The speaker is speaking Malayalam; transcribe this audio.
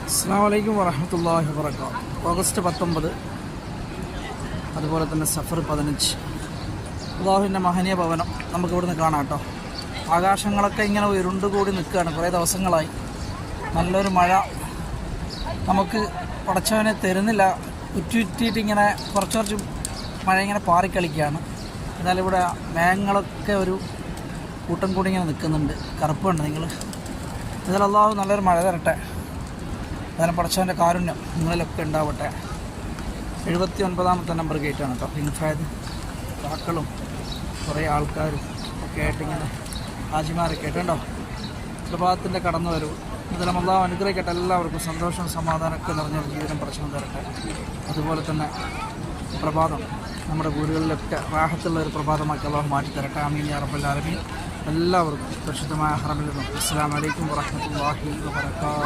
അസ്സലാമു അലൈക്കും വറഹ്മത്തുള്ളാഹി വബറകാതുഹു. ഓഗസ്റ്റ് 19, അതുപോലെ തന്നെ സഫർ 15. അല്ലാഹുവിൻ്റെ മഹനീയ ഭവനം നമുക്കിവിടുന്ന് കാണാം കേട്ടോ. ആകാശങ്ങളൊക്കെ ഇങ്ങനെ ഉരുണ്ടുകൂടി നിൽക്കുകയാണ്. കുറേ ദിവസങ്ങളായി നല്ലൊരു മഴ നമുക്ക് പടച്ചവനെ തരുന്നില്ല. ഉറ്റുറ്റിയിട്ട് ഇങ്ങനെ കുറച്ച് മഴ ഇങ്ങനെ പാറിക്കളിക്കുകയാണ്. എന്നാൽ ഇവിടെ മേഘങ്ങളൊക്കെ ഒരു കൂട്ടം കൂടി ഇങ്ങനെ നിൽക്കുന്നുണ്ട്. കറുപ്പുണ്ട് നിങ്ങൾ. ഇതിൽ അല്ലാഹു നല്ലൊരു മഴ തരട്ടെ. അതിന് പടച്ചവൻ്റെ കാരുണ്യം നിങ്ങളിലൊക്കെ ഉണ്ടാവട്ടെ. 79ാമത്തെ നമ്പർ ഗേറ്റാണ് കേട്ടോ. ഇൻഫായത് കാക്കളും കുറേ ആൾക്കാരും ഒക്കെ ആയിട്ടിങ്ങനെ ഹാജിമാരൊക്കെ ആയിട്ടുണ്ടോ. പ്രഭാതത്തിൻ്റെ കടന്നു വരവ് ഇതിലും അല്ലാഹു അനുഗ്രഹിക്കട്ടെ. എല്ലാവർക്കും സന്തോഷവും സമാധാനമൊക്കെ നിറഞ്ഞൊരു ജീവിതം പടച്ചവൻ തരട്ടെ. അതുപോലെ തന്നെ പ്രഭാതം നമ്മുടെ വീടുകളിലൊക്കെ റാഹത്തുള്ള ഒരു പ്രഭാതമാക്കി അല്ലാഹു മാറ്റി തരട്ടെ. ആമീൻ യാ റബ്ബൽ ആലമീൻ. എല്ലാവർക്കും പരിശുദ്ധമായ ഹറമിൽ നിന്നും അസ്സലാമു അലൈക്കും വറഹ്മത്തുള്ളാഹി വബറകാതുഹു.